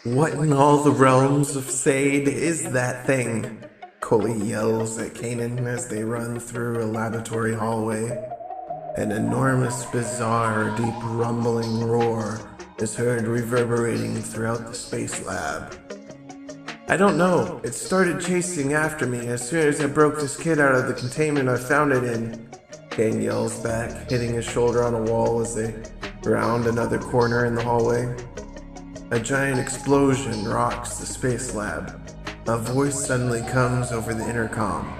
What in all the realms of Sade is that thing? Coley yells at Kanan as they run through a laboratory hallway. An enormous, bizarre, deep rumbling roar is heard reverberating throughout the space lab. I don't know. It started chasing after me as soon as I broke this kid out of the containment I found it in. Kane yells back, hitting his shoulder on a wall as they round another corner in the hallway. A giant explosion rocks the space lab. A voice suddenly comes over the intercom.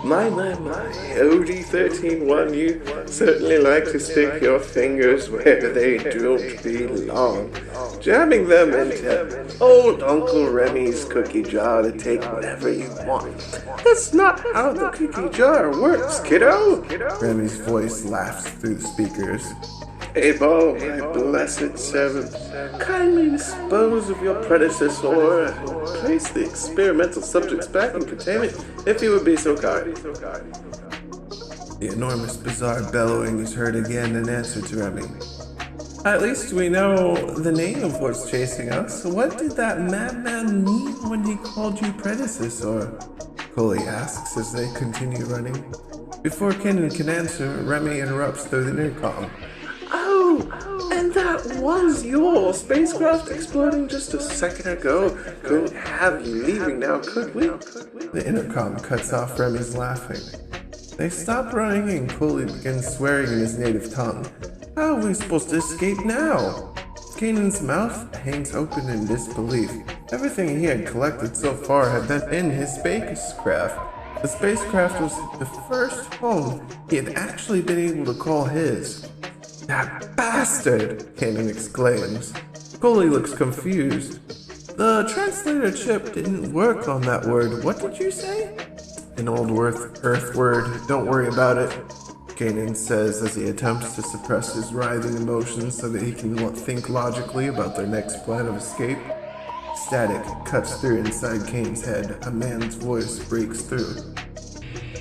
My, OD-13-1, you certainly like to stick your fingers where they don't belong, jamming them into old Uncle Remy's cookie jar to take whatever you want. That's not how the cookie jar works, kiddo. Remy's voice laughs through the speakers. Abel, my blessed servant, kindly dispose of your predecessor and place the experimental subjects back in containment, if you would be so kind. The enormous, bizarre bellowing is heard again in answer to Remy. At least we know the name of what's chasing us. What did that madman mean when he called you predecessor? Coley asks as they continue running. Before Kenan can answer, Remy interrupts through the intercom. Oh, and that was your spacecraft exploding just a second ago. Couldn't have you leaving now, could we? The intercom cuts off Remy's laughing. They stop running and Coley begins swearing in his native tongue. How are we supposed to escape now? Kanan's mouth hangs open in disbelief. Everything he had collected so far had been in his spacecraft. The spacecraft was the first home he had actually been able to call his. That bastard! Kanan exclaims. Coley looks confused. The translator chip didn't work on that word. What did you say? An old Earth word. Don't worry about it, Kanan says as he attempts to suppress his writhing emotions so that he can think logically about their next plan of escape. Static cuts through inside Kane's head. A man's voice breaks through.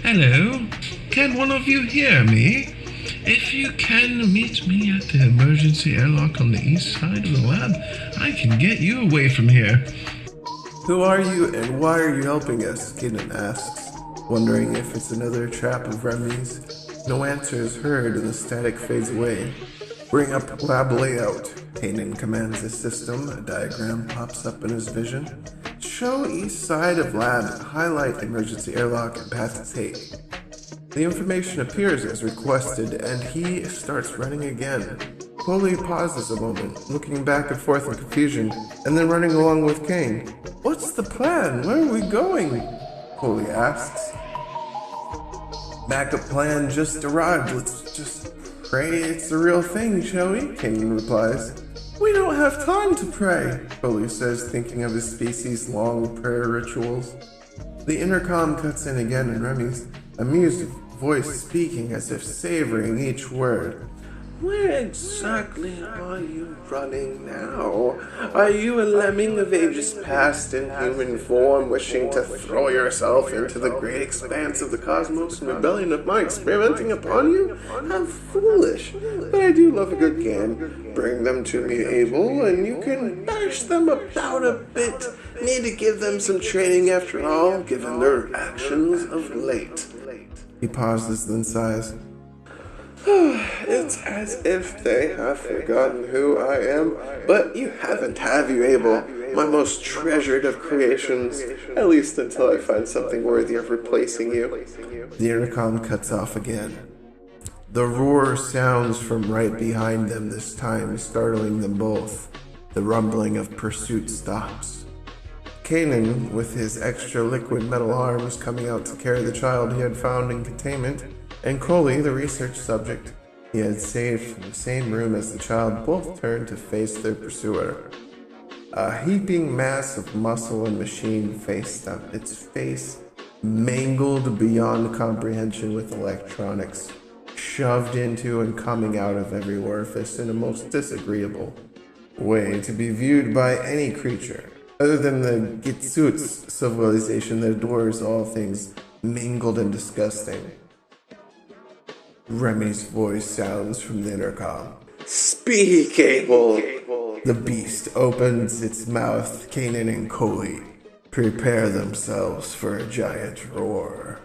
Hello? Can one of you hear me? If you can meet me at the emergency airlock on the east side of the lab, I can get you away from here. Who are you and why are you helping us? Kanan asks, wondering if it's another trap of Remy's. No answer is heard and the static fades away. Bring up lab layout. Kanan commands the system. A diagram pops up in his vision. Show east side of lab, highlight emergency airlock and path to take. The information appears as requested, and he starts running again. Coley pauses a moment, looking back and forth in confusion, and then running along with Kane. What's the plan? Where are we going? Coley asks. Backup plan just arrived. Let's just pray it's the real thing, shall we? Kane replies. We don't have time to pray, Coley says, thinking of his species' long prayer rituals. The intercom cuts in again and Remy's amused voice speaking as if savoring each word. Where exactly are you running now? Are you a lemming of ages past in human form, wishing to throw yourself into the great expanse of the cosmos in rebellion of my experimenting upon you? How foolish! But I do love a good game. Bring them to me, Abel, and you can bash them about a bit. Need to give them some training after all, given their actions of late. He pauses, then sighs. It's as if they have forgotten who I am, but you haven't, have you, Abel? My most treasured of creations, at least until I find something worthy of replacing you. The intercom cuts off again. The roar sounds from right behind them this time, startling them both. The rumbling of pursuit stops. Kanan, with his extra liquid metal arms, coming out to carry the child he had found in containment, and Coley, the research subject he had saved from the same room as the child, both turned to face their pursuer. A heaping mass of muscle and machine faced them, its face mangled beyond comprehension with electronics, shoved into and coming out of every orifice in a most disagreeable way to be viewed by any creature, other than the Gitsuts civilization that adores all things mangled and disgusting. Remy's voice sounds from the intercom. Speak, Abel! The beast opens its mouth. Kanan and Coley prepare themselves for a giant roar.